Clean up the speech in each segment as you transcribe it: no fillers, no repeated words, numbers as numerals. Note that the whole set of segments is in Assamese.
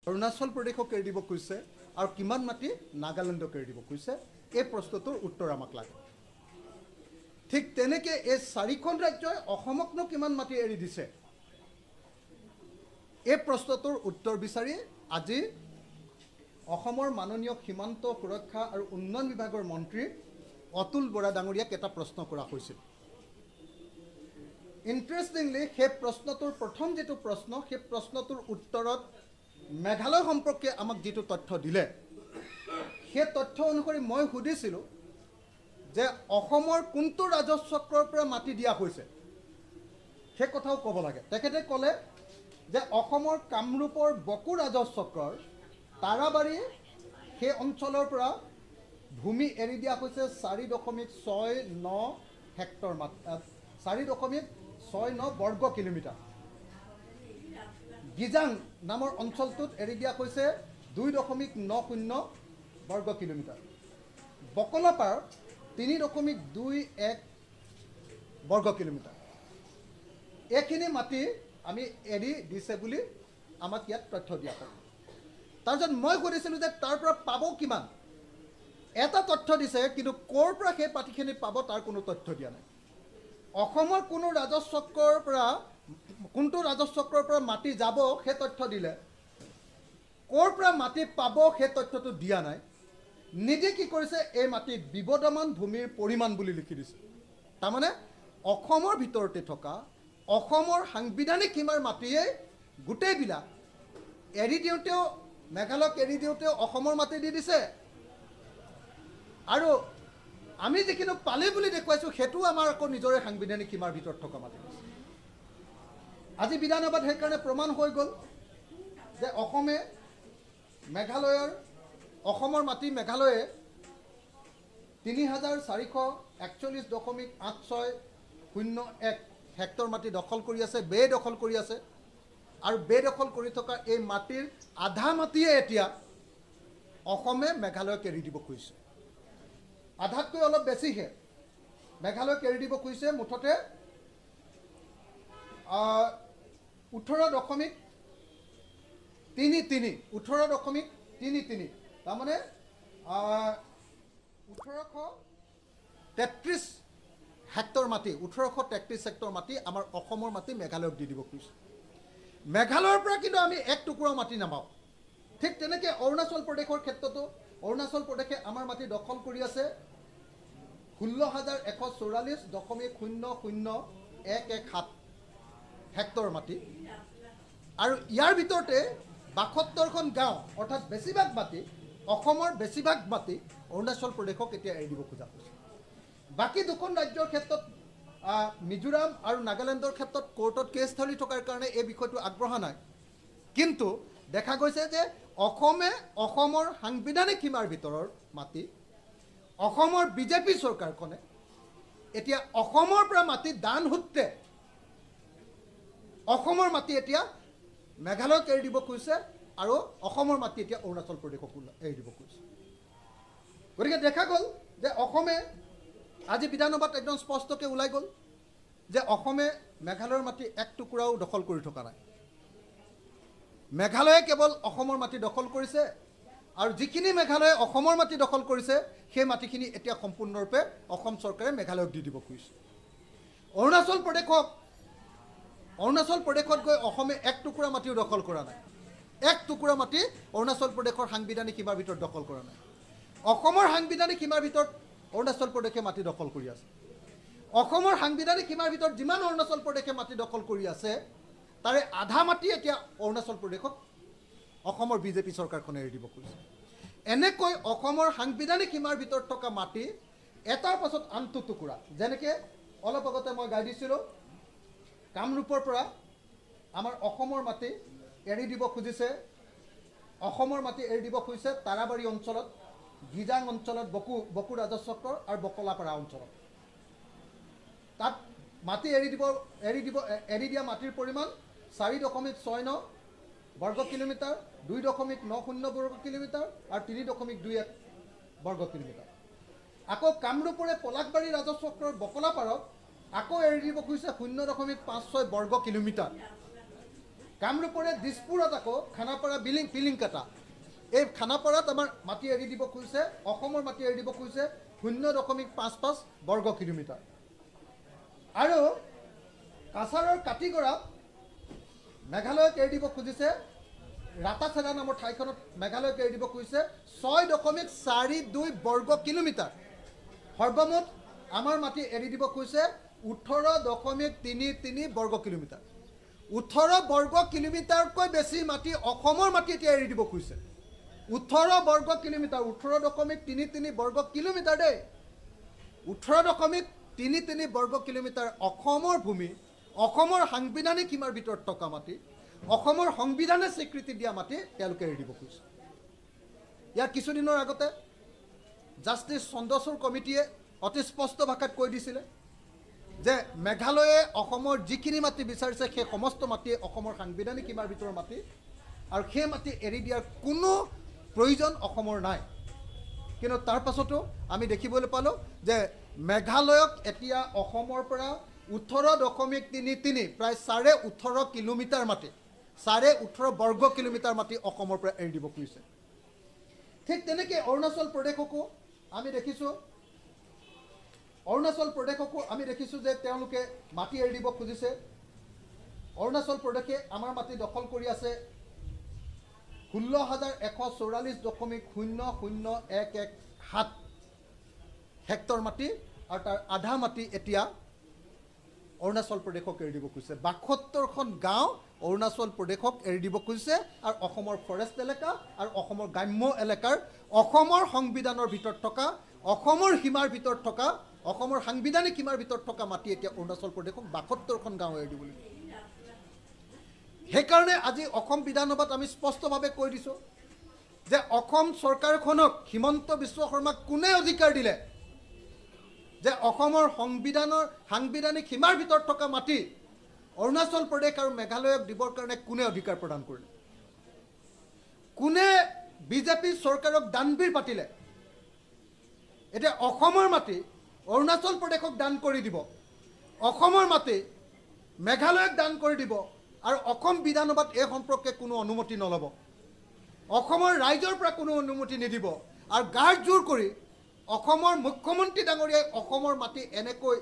অৰুণাচল প্ৰদেশক এৰি দিব কৈছে আৰু কিমান মাটি নাগালেণ্ডক এৰি দিব কৈছে, এই প্ৰশ্নটোৰ উত্তৰ আমাক লাগে। ঠিক তেনেকৈ এই 4খন ৰাজ্যই অসমকনো কিমান মাটি এৰি দিছে, এই প্ৰশ্নটোৰ উত্তৰ বিচাৰি আজি অসমৰ মাননীয় সীমান্ত সুৰক্ষা আৰু উন্নয়ন বিভাগৰ মন্ত্ৰী অতুল বৰা ডাঙৰীয়াক এটা প্ৰশ্ন কৰা হৈছিল। ইণ্টাৰেষ্টিংলি সেই প্ৰশ্নটোৰ প্ৰথম যিটো প্ৰশ্ন, সেই প্ৰশ্নটোৰ উত্তৰত মেঘালয় সম্পৰ্কে আমাক যিটো তথ্য দিলে, সেই তথ্য অনুসৰি মই সুধিছিলোঁ যে অসমৰ কোনটো ৰাজহ চক্ৰৰ পৰা মাটি দিয়া হৈছে, সেই কথাও ক'ব লাগে। তেখেতে ক'লে যে অসমৰ কামৰূপৰ বকো ৰাজহ চক্ৰৰ তাৰাবাৰী সেই অঞ্চলৰ পৰা ভূমি এৰি দিয়া হৈছে 4.69 হেক্টৰ মাটি, 4.69 বৰ্গ কিলোমিটাৰ। গিজাং নামৰ অঞ্চলটোত এৰি দিয়া হৈছে 2.90 বৰ্গ কিলোমিটাৰ। বকলাপাৰ 3.21 বৰ্গ কিলোমিটাৰ। এইখিনি মাটি আমি এৰি দিছে বুলি আমাক ইয়াত তথ্য দিয়া হয়। তাৰপিছত মই সুধিছিলোঁ যে তাৰ পৰা পাব কিমান। এটা তথ্য দিছে, কিন্তু ক'ৰ পৰা সেই মাটিখিনি পাব তাৰ কোনো তথ্য দিয়া নাই। অসমৰ কোনো ৰাজহ চক্ৰৰ পৰা কোনটো ৰাজহ চক্ৰৰ পৰা মাটি যাব সেই তথ্য দিলে, ক'ৰ পৰা মাটি পাব সেই তথ্যটো দিয়া নাই। নিজে কি কৰিছে, এই মাটিত বিবদমান ভূমিৰ পৰিমাণ বুলি লিখি দিছে। তাৰমানে অসমৰ ভিতৰতে থকা অসমৰ সাংবিধানিক সীমাৰ মাটিয়ে গোটেইবিলাক এৰি দিওঁতেও, মেঘালয়ক এৰি দিওঁতেও অসমৰ মাটি দি দিছে, আৰু আমি যিখিনি পালে বুলি দেখুৱাইছোঁ সেইটো আমাৰ আকৌ নিজৰে সাংবিধানিক সীমাৰ ভিতৰত থকা মাটি দিছে। আজি বিধানসভাত সেইকাৰণে প্ৰমাণ হৈ গ'ল যে অসমৰ মাটি মেঘালয়ে 3441.8601 হেক্টৰ মাটি দখল কৰি আছে, বেদখল কৰি আছে। আৰু বেদখল কৰি থকা এই মাটিৰ আধা মাটিয়ে এতিয়া অসমে মেঘালয়ক এৰি দিব খুজিছে। আধাতকৈ অলপ বেছিহে মেঘালয়ক এৰি দিব খুজিছে। মুঠতে 18.33, তাৰমানে 1833 হেক্টৰ মাটি, 1833 হেক্টৰ মাটি আমাৰ অসমৰ মাটি মেঘালয়ক দি দিব খুজিছে। মেঘালয়ৰ পৰা কিন্তু আমি এক টুকুৰা মাটি নাপাওঁ। ঠিক তেনেকৈ অৰুণাচল প্ৰদেশৰ ক্ষেত্ৰতো অৰুণাচল প্ৰদেশে আমাৰ মাটি দখল কৰি আছে 16,144.00117 হেক্টৰ মাটি। আৰু ইয়াৰ ভিতৰতে 72খন গাঁও, অৰ্থাৎ বেছিভাগ মাটি, অসমৰ বেছিভাগ মাটি অৰুণাচল প্ৰদেশক এতিয়া এৰি দিব খোজা হৈছে। বাকী দুখন ৰাজ্যৰ ক্ষেত্ৰত, মিজোৰাম আৰু নাগালেণ্ডৰ ক্ষেত্ৰত কোৰ্টত কেছ চলি থকাৰ কাৰণে এই বিষয়টো আগবঢ়া নাই। কিন্তু দেখা গৈছে যে অসমে অসমৰ সাংবিধানিক সীমাৰ ভিতৰৰ মাটি, অসমৰ বিজেপি চৰকাৰখনে এতিয়া অসমৰ পৰা মাটি দান সূত্ৰে অসমৰ মাটি এতিয়া মেঘালয়ক এৰি দিব খুজিছে, আৰু অসমৰ মাটি এতিয়া অৰুণাচল প্ৰদেশক এৰি দিব খুজিছে। গতিকে দেখা গ'ল যে অসমে আজি বিধানসভাত একদম স্পষ্টকৈ ওলাই গ'ল যে অসমে মেঘালয়ৰ মাটি এক টুকুৰাও দখল কৰি থকা নাই। মেঘালয়ে কেৱল অসমৰ মাটি দখল কৰিছে, আৰু যিখিনি মেঘালয়ে অসমৰ মাটি দখল কৰিছে সেই মাটিখিনি এতিয়া সম্পূৰ্ণৰূপে অসম চৰকাৰে মেঘালয়ক দি দিব খুজিছে। অৰুণাচল প্ৰদেশত গৈ অসমে এক টুকুৰা মাটিও দখল কৰা নাই। এক টুকুৰা মাটি অৰুণাচল প্ৰদেশৰ সাংবিধানিক সীমাৰ ভিতৰত দখল কৰা নাই। অসমৰ সাংবিধানিক সীমাৰ ভিতৰত অৰুণাচল প্ৰদেশে মাটি দখল কৰি আছে। অসমৰ সাংবিধানিক সীমাৰ ভিতৰত যিমান অৰুণাচল প্ৰদেশে মাটি দখল কৰি আছে, তাৰে আধা মাটি এতিয়া অৰুণাচল প্ৰদেশক অসমৰ বিজেপি চৰকাৰখনে এৰি দিব খুজিছে। এনেকৈ অসমৰ সাংবিধানিক সীমাৰ ভিতৰত থকা মাটি এটাৰ পাছত আনটো টুকুৰা, যেনেকৈ অলপ আগতে মই গাই দিছিলোঁ, কামৰূপৰ পৰা আমাৰ অসমৰ মাটি এৰি দিব খুজিছে। অসমৰ মাটি এৰি দিব খুজিছে তাৰাবাৰী অঞ্চলত, গিজাং অঞ্চলত, বকো ৰাজহ চক্ৰ আৰু বকলাপাৰা অঞ্চলত। তাত মাটি এৰি দিয়া মাটিৰ পৰিমাণ 4.69 বৰ্গ কিলোমিটাৰ, 2.90 বৰ্গ কিলোমিটাৰ আৰু 3.21 বৰ্গ কিলোমিটাৰ। আকৌ কামৰূপৰে পলাশবাৰী ৰাজহ চক্ৰৰ বকলাপাৰত আকৌ এৰি দিব খুজিছে 0.56 বৰ্গ কিলোমিটাৰ। কামৰূপৰে দিছপুৰত আকৌ খানাপাৰা পিলিংকাটা এই খানাপাৰাত আমাৰ মাটি এৰি দিব খুজিছে অসমৰ মাটি এৰি দিব খুজিছে 0.55 বৰ্গ কিলোমিটাৰ আৰু কাছাৰৰ কাটিগড়াত মেঘালয়ক এৰি দিব খুজিছে ৰাতাচেৰা নামৰ ঠাইখনত মেঘালয়ক এৰি দিব খুজিছে 6.42 বৰ্গ কিলোমিটাৰ সৰ্বমুঠ আমাৰ মাটি এৰি দিব খুজিছে 18.33 বৰ্গ কিলোমিটাৰ 18 বৰ্গ কিলোমিটাৰকৈ বেছি মাটি অসমৰ মাটি এতিয়া এৰি দিব খুজিছে 18 বৰ্গ কিলোমিটাৰ 18.33 বৰ্গ কিলোমিটাৰ দেই 18.33 বৰ্গ কিলোমিটাৰ অসমৰ ভূমি অসমৰ সাংবিধানিক সীমাৰ ভিতৰত থকা মাটি অসমৰ সংবিধানে স্বীকৃতি দিয়া মাটি তেওঁলোকে এৰি দিব খুজিছে ইয়াৰ কিছুদিনৰ আগতে জাষ্টিছ চন্দ্ৰচূড় কমিটিয়ে অতি স্পষ্ট ভাষাত কৈ দিছিলে যে মেঘালয়ে অসমৰ যিখিনি মাটি বিচাৰিছে সেই সমস্ত মাটি অসমৰ সাংবিধানিক সীমাৰ ভিতৰৰ মাটি আৰু সেই মাটি এৰি দিয়াৰ কোনো প্ৰয়োজন অসমৰ নাই কিন্তু তাৰ পাছতো আমি দেখিবলৈ পালোঁ যে মেঘালয়ক এতিয়া অসমৰ পৰা 18.33 প্ৰায় 18.5 কিলোমিটাৰ মাটি 18.5 বৰ্গ কিলোমিটাৰ মাটি অসমৰ পৰা এৰি দিব খুজিছে ঠিক তেনেকৈ অৰুণাচল প্ৰদেশকো আমি দেখিছোঁ যে তেওঁলোকে মাটি এৰি দিব খুজিছে অৰুণাচল প্ৰদেশে আমাৰ মাটি দখল কৰি আছে 16,144.00117 হেক্টৰ মাটি আৰু তাৰ আধা মাটি এতিয়া অৰুণাচল প্ৰদেশক এৰি দিব খুজিছে 72খন গাঁও অৰুণাচল প্ৰদেশক এৰি দিব খুজিছে আৰু অসমৰ ফৰেষ্ট এলেকা আৰু অসমৰ গ্ৰাম্য এলেকাৰ অসমৰ সংবিধানৰ ভিতৰত থকা অসমৰ সীমাৰ ভিতৰত থকা অসমৰ সাংবিধানিক সীমাৰ ভিতৰত থকা মাটি এতিয়া অৰুণাচল প্ৰদেশক 72খন গাঁও এৰি দিব লাগিব সেইকাৰণে আজি অসম বিধানসভাত আমি স্পষ্টভাৱে কৈ দিছোঁ যে অসম চৰকাৰখনক হিমন্ত বিশ্ব শৰ্মাক কোনে অধিকাৰ দিলে যে অসমৰ সাংবিধানিক সীমাৰ ভিতৰত থকা মাটি অৰুণাচল প্ৰদেশ আৰু মেঘালয়ক দিবৰ কাৰণে কোনে অধিকাৰ প্ৰদান কৰিলে কোনে বিজেপি চৰকাৰক দানবীৰ পাতিলে এতিয়া অসমৰ মাটি অৰুণাচল প্ৰদেশক দান কৰি দিব অসমৰ মাটি মেঘালয়ক দান কৰি দিব আৰু অসম বিধানসভাত এই সম্পৰ্কে কোনো অনুমতি নল'ব অসমৰ ৰাইজৰ পৰা কোনো অনুমতি নিদিব আৰু গাৰ জোৰ কৰি অসমৰ মুখ্যমন্ত্ৰী ডাঙৰীয়াই অসমৰ মাটি এনেকৈ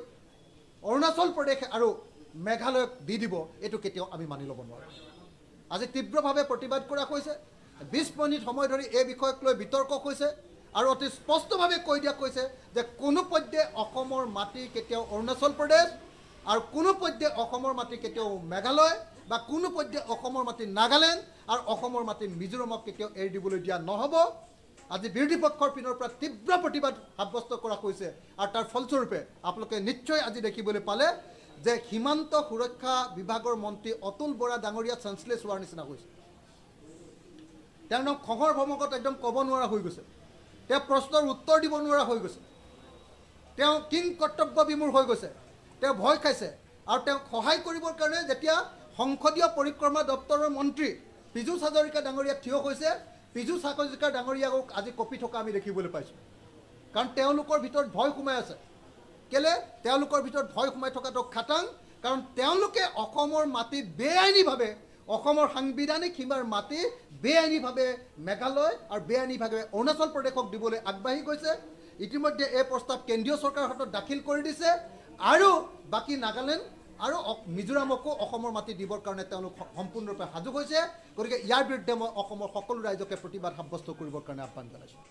অৰুণাচল প্ৰদেশ আৰু মেঘালয়ক দি দিব এইটো কেতিয়াও আমি মানি ল'ব নোৱাৰোঁ আজি তীব্ৰভাৱে প্ৰতিবাদ কৰা হৈছে 20 মিনিট সময় ধৰি এই বিষয়ক লৈ বিতৰ্ক হৈছে আৰু অতি স্পষ্টভাৱে কৈ দিয়া কৈছে যে কোনো পধ্যে অসমৰ মাটি কেতিয়াও অৰুণাচল প্ৰদেশ আৰু কোনো পধ্যে অসমৰ মাটি কেতিয়াও মেঘালয় বা কোনো পধ্যে অসমৰ মাটি নাগালেণ্ড আৰু অসমৰ মাটি মিজোৰামক কেতিয়াও এৰি দিবলৈ দিয়া নহ'ব আজি বিৰোধী পক্ষৰ পিনৰ পৰা তীব্ৰ প্ৰতিবাদ সাব্যস্ত কৰা হৈছে আৰু তাৰ ফলস্বৰূপে আপোনালোকে নিশ্চয় আজি দেখিবলৈ পালে যে সীমান্ত সুৰক্ষা বিভাগৰ মন্ত্ৰী অতুল বৰা ডাঙৰীয়া চেঞ্চলেছ হোৱাৰ নিচিনা হৈছে তেওঁ খঙৰ ভমকত একদম ক'ব নোৱাৰা হৈ গৈছে তেওঁ প্ৰশ্নৰ উত্তৰ দিব নোৱাৰা হৈ গৈছে তেওঁ কিং কৰ্তব্য বিমূঢ় হৈ গৈছে তেওঁ ভয় খাইছে আৰু তেওঁক সহায় কৰিবৰ কাৰণে যেতিয়া সংসদীয় পৰিক্ৰমা দপ্তৰৰ মন্ত্ৰী পীযুষ হাজৰিকা ডাঙৰীয়া থিয় হৈছে পীযুষ হাজৰিকা ডাঙৰীয়াক আজি কঁপি থকা আমি দেখিবলৈ পাইছোঁ কাৰণ তেওঁলোকৰ ভিতৰত ভয় সোমাই আছে কেলে তেওঁলোকৰ ভিতৰত ভয় সোমাই থকাটো খাটাং কাৰণ তেওঁলোকে অসমৰ মাটি বেআইনীভাৱে অসমৰ সাংবিধানিক সীমাৰ মাটি বেআইনীভাৱে মেঘালয় আৰু বেআইনীভাৱে অৰুণাচল প্ৰদেশক দিবলৈ আগবাঢ়ি গৈছে ইতিমধ্যে এই প্ৰস্তাৱ কেন্দ্ৰীয় চৰকাৰৰ হাতত দাখিল কৰি দিছে আৰু বাকী নাগালেণ্ড আৰু মিজোৰামকো অসমৰ মাটি দিবৰ কাৰণে তেওঁলোক সম্পূৰ্ণৰূপে সাজু হৈছে গতিকে ইয়াৰ বিৰুদ্ধে মই অসমৰ সকলো ৰাইজকে প্ৰতিবাদ সাব্যস্ত কৰিবৰ কাৰণে আহ্বান জনাইছোঁ